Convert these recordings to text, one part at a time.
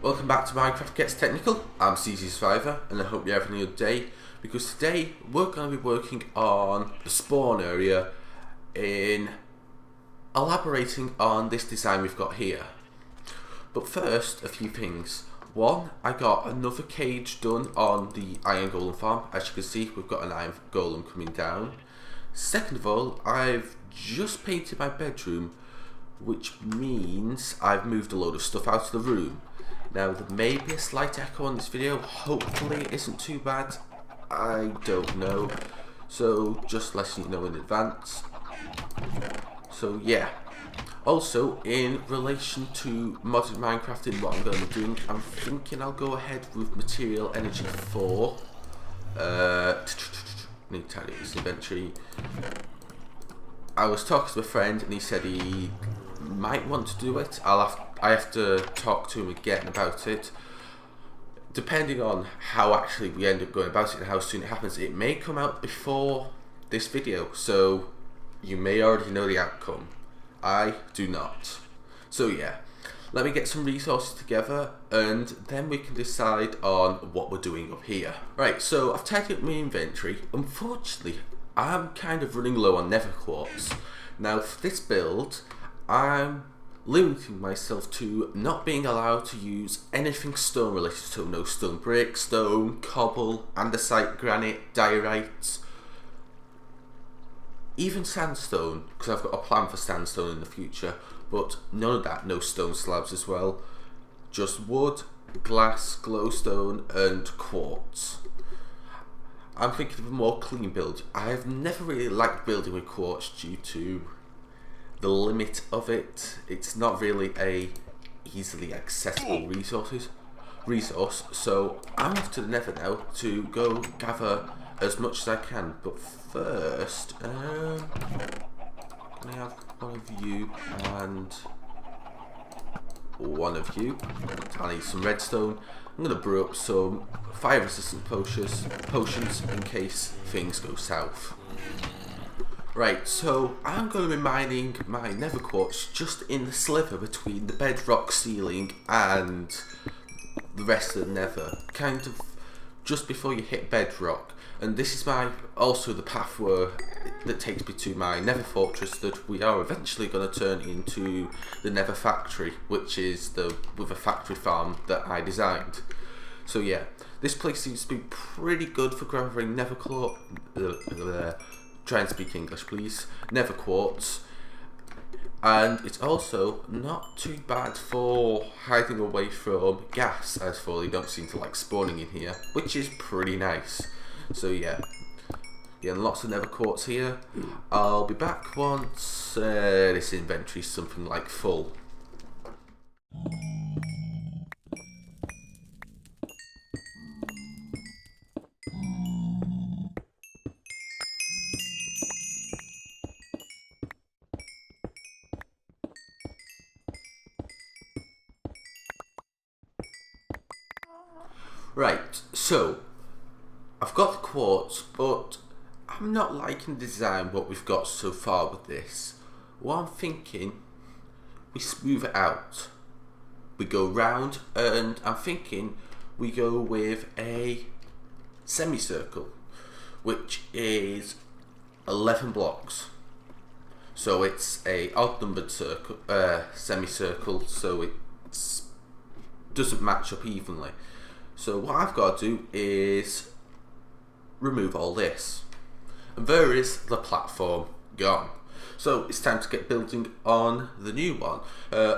Welcome back to Minecraft Gets Technical. I'm CZSurvivor and I hope you're having a good day, because today we're going to be working on the spawn area in elaborating on this design we've got here. But first, a few things. One, I got another cage done on the iron golem farm. As you can see, we've got an iron golem coming down. Second of all, I've just painted my bedroom, which means I've moved a load of stuff out of the room. Now, there may be a slight echo on this video. Hopefully it isn't too bad. I don't know. So, just letting you know in advance. So, yeah. Also, in relation to modded Minecraft and what I'm going to be doing, I'm thinking I'll go ahead with Material Energy 4. Need to tidy this inventory. I was talking to a friend and he said he might want to do it. I have to talk to him again about it. Depending on how actually we end up going about it and how soon it happens, it may come out before this video, so you may already know the outcome. I do not. So yeah, let me get some resources together and then we can decide on what we're doing up here. Right, so I've tidied up my inventory. Unfortunately, I'm kind of running low on nether quartz. Now for this build, I'm limiting myself to not being allowed to use anything stone related, so no stone brick, stone, cobble, andesite, granite, diorite, even sandstone, because I've got a plan for sandstone in the future, but none of that, no stone slabs as well, just wood, glass, glowstone and quartz. I'm thinking of a more clean build. I've never really liked building with quartz due to the limit of it. It's not really a easily accessible resource, so I'm off to the nether now to go gather as much as I can. But first, can I have one of you and one of you? I need some redstone. I'm going to brew up some fire resistant potions in case things go south. Right, so I'm going to be mining my nether quartz just in the sliver between the bedrock ceiling and the rest of the nether, kind of just before you hit bedrock. And this is also the path that takes me to my nether fortress that we are eventually going to turn into the nether factory, which is with a factory farm that I designed. So yeah, this place seems to be pretty good for gathering nether quartz. Try and speak English, please. Nether quartz. And it's also not too bad for hiding away from gas, as for they don't seem to like spawning in here, which is pretty nice. So yeah, getting lots of nether quartz here. I'll be back once this inventory is something like full. Right, so I've got the quartz, but I'm not liking the design what we've got so far with this. What I'm thinking, we smooth it out. We go round, and I'm thinking we go with a semicircle, which is 11 blocks. So it's a odd numbered circle, semicircle, so it doesn't match up evenly. So what I've got to do is remove all this. And there is the platform gone. So it's time to get building on the new one.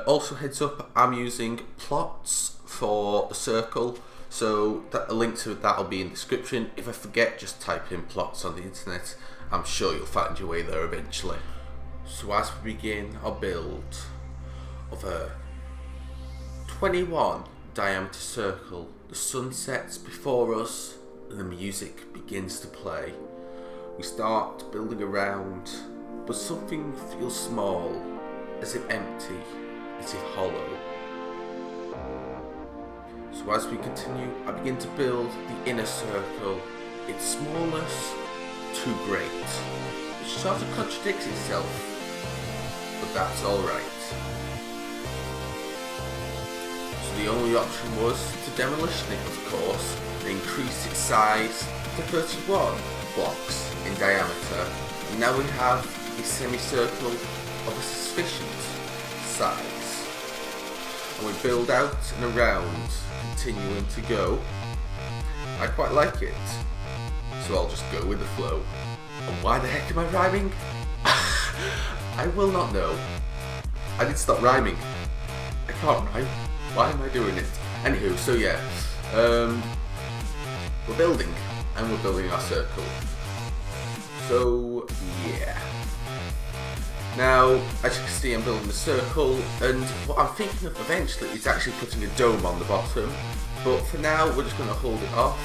Also heads up, I'm using plots for the circle. So a link to that will be in the description. If I forget, just type in plots on the internet. I'm sure you'll find your way there eventually. So as we begin our build of a 21 diameter circle, the sun sets before us and the music begins to play. We start building around, but something feels small, as if empty, as if hollow. So as we continue, I begin to build the inner circle. Its smallness, too great. It sort of contradicts itself, but that's alright. So the only option was to demolition it, of course, and increase its size to 31 blocks in diameter. And now we have a semicircle of a sufficient size. And we build out and around, continuing to go. I quite like it, so I'll just go with the flow. And why the heck am I rhyming? I will not know. I did stop rhyming. I can't rhyme. Why am I doing it? Anywho, so yeah, we're building, and we're building our circle. So yeah. Now, as you can see, I'm building the circle, and what I'm thinking of eventually is actually putting a dome on the bottom. But for now, we're just going to hold it off,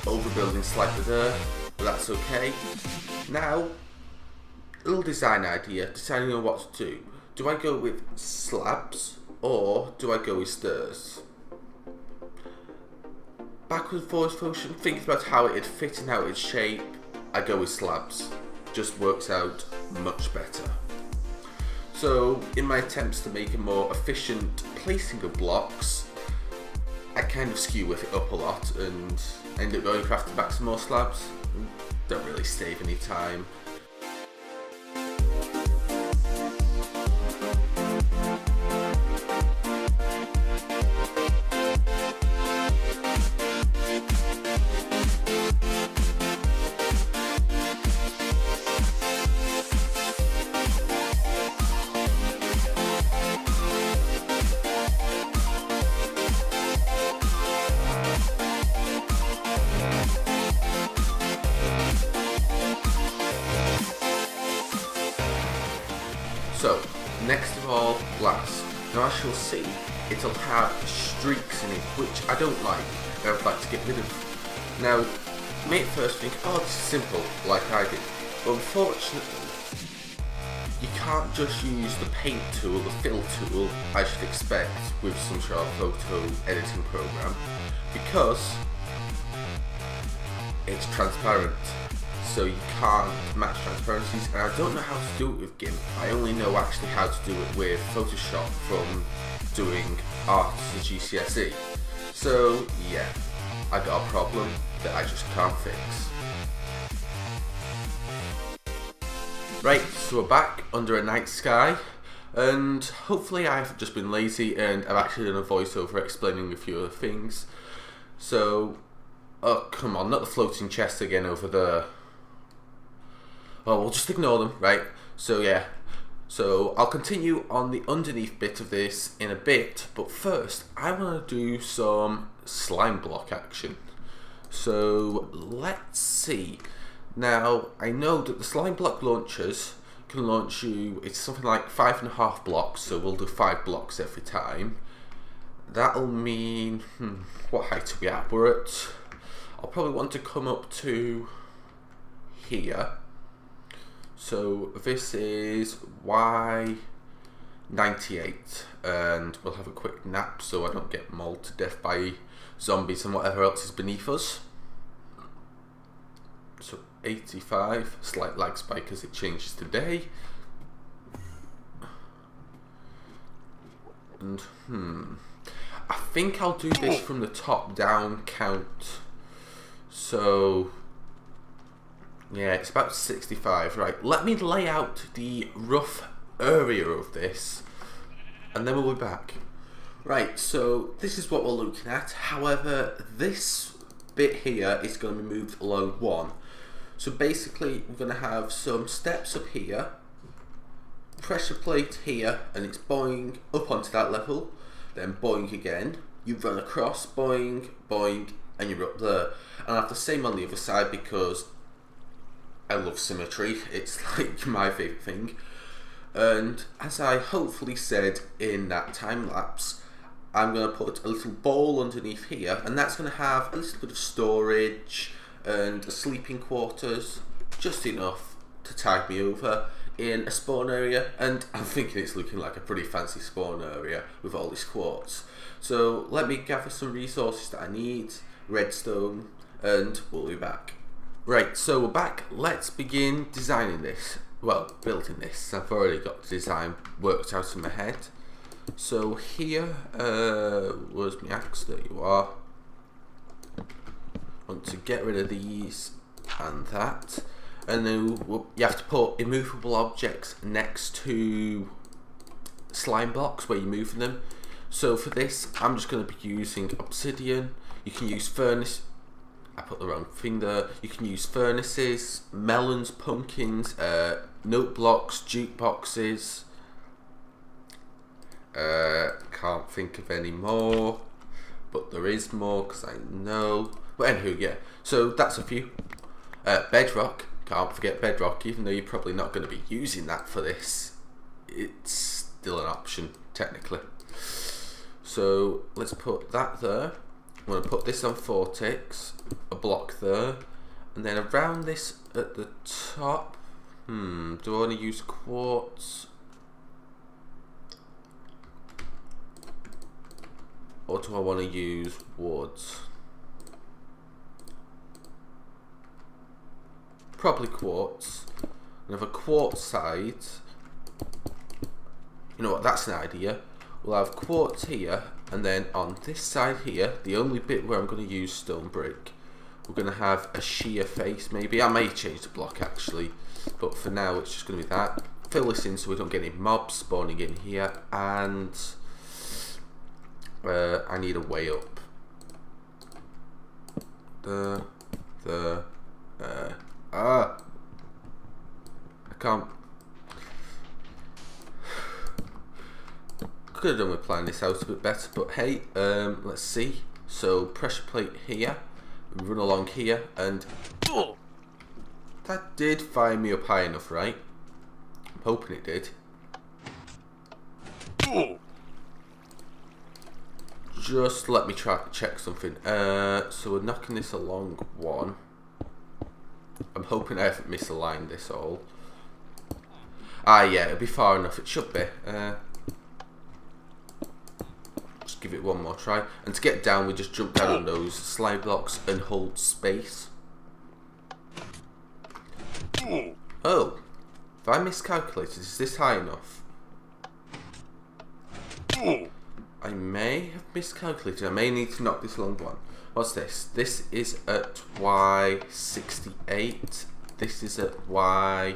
overbuilding slightly there, but that's okay. Now, a little design idea, deciding on what to do. Do I go with slabs, or do I go with stairs? Backwards and forwards motion, thinking about how it'd fit and how it'd shape, I go with slabs. Just works out much better. So, in my attempts to make a more efficient placing of blocks, I kind of skew with it up a lot and end up going crafting back some more slabs. Don't really save any time. So, next of all, glass. Now as you'll see, it'll have streaks in it, which I don't like, I would like to get rid of. Now, you may at first think, oh, this is simple, like I did. But unfortunately, you can't just use the paint tool, the fill tool, as you'd expect with some sort of photo editing program, because it's transparent. So you can't match transparencies, and I don't know how to do it with Gimp. I only know actually how to do it with Photoshop from doing art to GCSE. So yeah, I got a problem that I just can't fix. Right, so we're back under a night sky, and hopefully I've just been lazy and I've actually done a voiceover explaining a few other things. So, oh come on, not the floating chest again over there. Oh, we'll just ignore them, right? So yeah, so I'll continue on the underneath bit of this in a bit, but first I want to do some slime block action. So let's see. Now I know that the slime block launchers can launch you, it's something like 5.5 blocks, so we'll do 5 blocks every time. That'll mean, what height are we at? We're at, I'll probably want to come up to here. So this is Y98, and we'll have a quick nap so I don't get mauled to death by zombies and whatever else is beneath us. So 85, slight lag spike as it changes today. And I think I'll do this from the top down count. So yeah, it's about 65, right. Let me lay out the rough area of this, and then we'll be back. Right, so this is what we're looking at. However, this bit here is going to be moved along 1. So basically, we're going to have some steps up here, pressure plate here, and it's boing up onto that level, then boing again. You run across, boing, boing, and you're up there. And I have the same on the other side because I love symmetry, it's like my favourite thing. And as I hopefully said in that time lapse, I'm going to put a little bowl underneath here, and that's going to have a little bit of storage and sleeping quarters, just enough to tide me over in a spawn area. And I'm thinking it's looking like a pretty fancy spawn area with all this quartz. So let me gather some resources that I need, redstone, and we'll be back. Right, so we're back. Let's begin designing this. Well, building this. I've already got the design worked out in my head. So here was my axe. There you are. Want to get rid of these and that, and then you have to put immovable objects next to slime blocks where you're moving them. So for this, I'm just going to be using obsidian. You can use furnace. I put the wrong thing there. You can use furnaces, melons, pumpkins, note blocks, jukeboxes. Can't think of any more, but there is more because I know. But anywho, yeah. So that's a few. Bedrock. Can't forget bedrock, even though you're probably not going to be using that for this. It's still an option technically. So let's put that there. I'm going to put this on 4 ticks, a block there, and then around this at the top. Do I want to use quartz? Or do I want to use wood? Probably quartz. And have a quartz side. You know what, that's an idea. We'll have quartz here, and then on this side here, the only bit where I'm going to use stone brick, we're going to have a sheer face maybe. I may change the block actually, but for now it's just going to be that. Fill this in so we don't get any mobs spawning in here, and I need a way up. I can't. Could have done with planning this out a bit better, but hey, let's see. So pressure plate here, run along here, and that did fire me up high enough, right? I'm hoping it did. Just let me check something. So we're knocking this along 1. I'm hoping I haven't misaligned this all. Yeah, it'll be far enough. It should be. Just give it one more try. And to get down, we just jump down on those slide blocks and hold space. Oh, have I miscalculated? Is this high enough? I may have miscalculated. I may need to knock this along 1. What's this? This is at Y68. This is at Y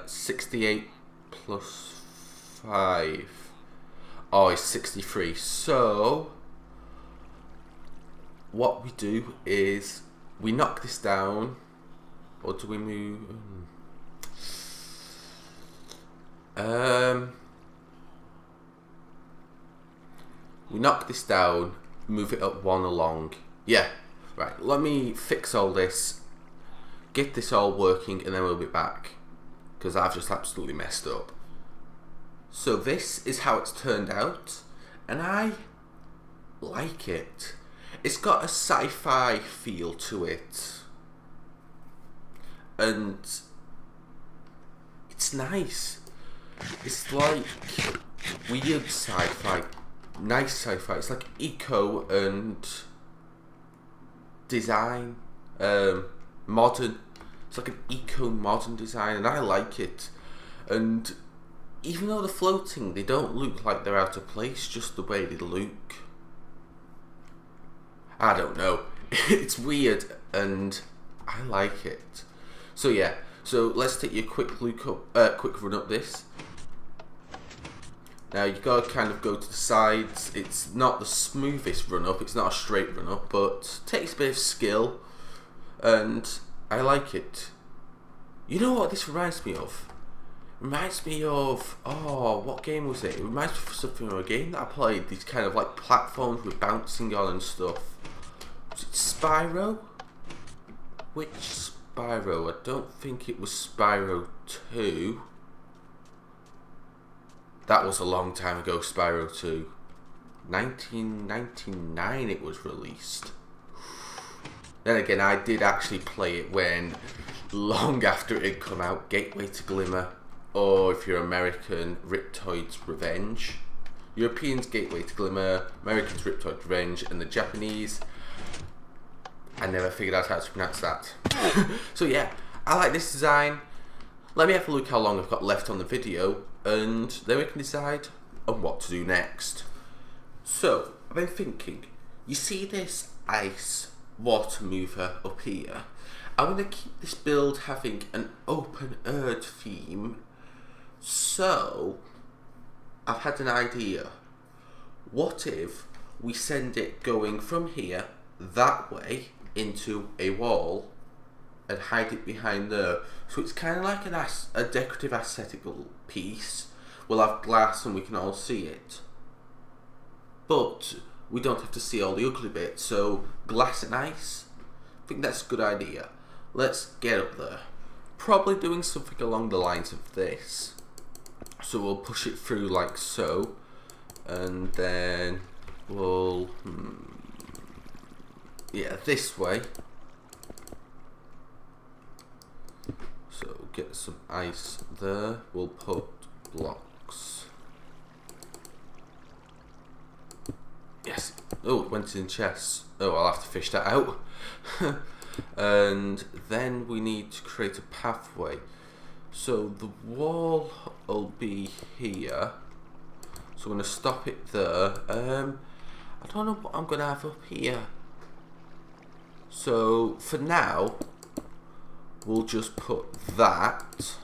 68 plus 5. Oh, it's 63. So what we do is we knock this down, or do we move? We knock this down, move it up 1 along. Yeah, right. Let me fix all this, get this all working, and then we'll be back, because I've just absolutely messed up. So this is how it's turned out, and I like it. It's got a sci-fi feel to it, and it's nice. It's like weird sci-fi, nice sci-fi. It's like eco and design, modern. It's like an eco-modern design, and I like it. And even though they're floating, they don't look like they're out of place, just the way they look. I don't know. It's weird, and I like it. So yeah, so let's take you a quick look up, quick run up this. Now you gotta kind of go to the sides. It's not the smoothest run up, it's not a straight run up, but takes a bit of skill, and I like it. You know what this reminds me of? It reminds me of, oh, what game was it? It reminds me of something of a game that I played. These kind of like platforms with bouncing on and stuff. Was it Spyro? Which Spyro? I don't think it was Spyro 2. That was a long time ago, Spyro 2. 1999 it was released. Then again, I did actually play it when, long after it had come out, Gateway to Glimmer, or if you're American, Riptoid's Revenge. Europeans, Gateway to Glimmer, Americans, Riptoid's Revenge, and the Japanese, I never figured out how to pronounce that. So yeah, I like this design. let me have a look how long I've got left on the video, and then we can decide on what to do next. So, I've been thinking, you see this ice water mover up here? I want to keep this build having an open earth theme, so I've had an idea. What if we send it going from here that way into a wall and hide it behind there? So it's kind of like a decorative aesthetical piece. We'll have glass and we can all see it, but we don't have to see all the ugly bits. So glass and ice, I think that's a good idea. Let's get up there. Probably doing something along the lines of this. So we'll push it through like so, and then we'll yeah, this way. So get some ice there. We'll put blocks. Yes. Oh, it went in chests. Oh, I'll have to fish that out. And then we need to create a pathway. So the wall will be here. So I'm going to stop it there. I don't know what I'm going to have up here. So for now, we'll just put that,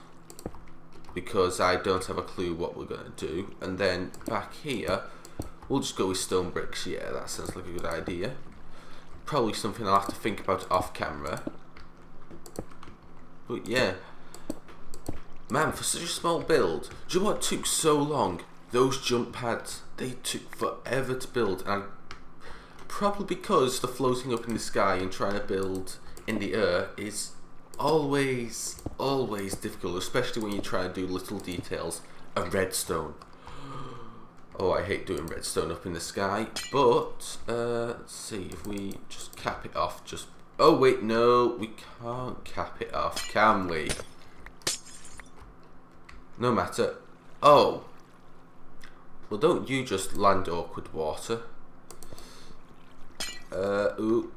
because I don't have a clue what we're going to do. And then back here, we'll just go with stone bricks. Yeah, that sounds like a good idea. Probably something I'll have to think about off camera. But yeah. Man, for such a small build, do you know what took so long? Those jump pads, they took forever to build, and probably because the floating up in the sky and trying to build in the air is always difficult, especially when you try to do little details. And redstone. Oh, I hate doing redstone up in the sky. But let's see if we just cap it off. Oh wait, no, we can't cap it off, can we? No matter. Oh. Well, don't you just land awkward water. Ooh.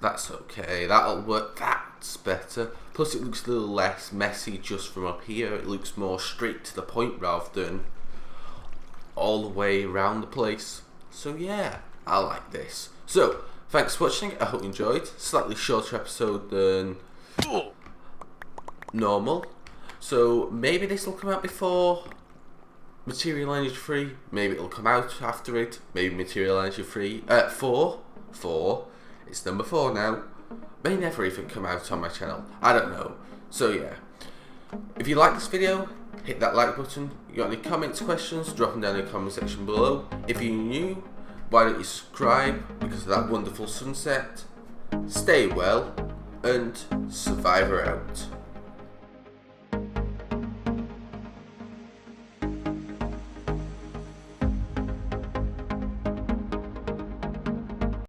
That's okay. That'll work. That's better. Plus, it looks a little less messy just from up here. It looks more straight to the point rather than all the way around the place. So yeah, I like this. So, thanks for watching. I hope you enjoyed. Slightly shorter episode than normal. So maybe this will come out before Material Energy 3. Maybe it'll come out after it. Maybe Material Energy 3. 4. It's number 4 now. May never even come out on my channel. I don't know. So yeah. If you like this video, hit that like button. You got any comments, questions, drop them down in the comment section below. If you're new, why don't you subscribe because of that wonderful sunset. Stay well, and Survivor out.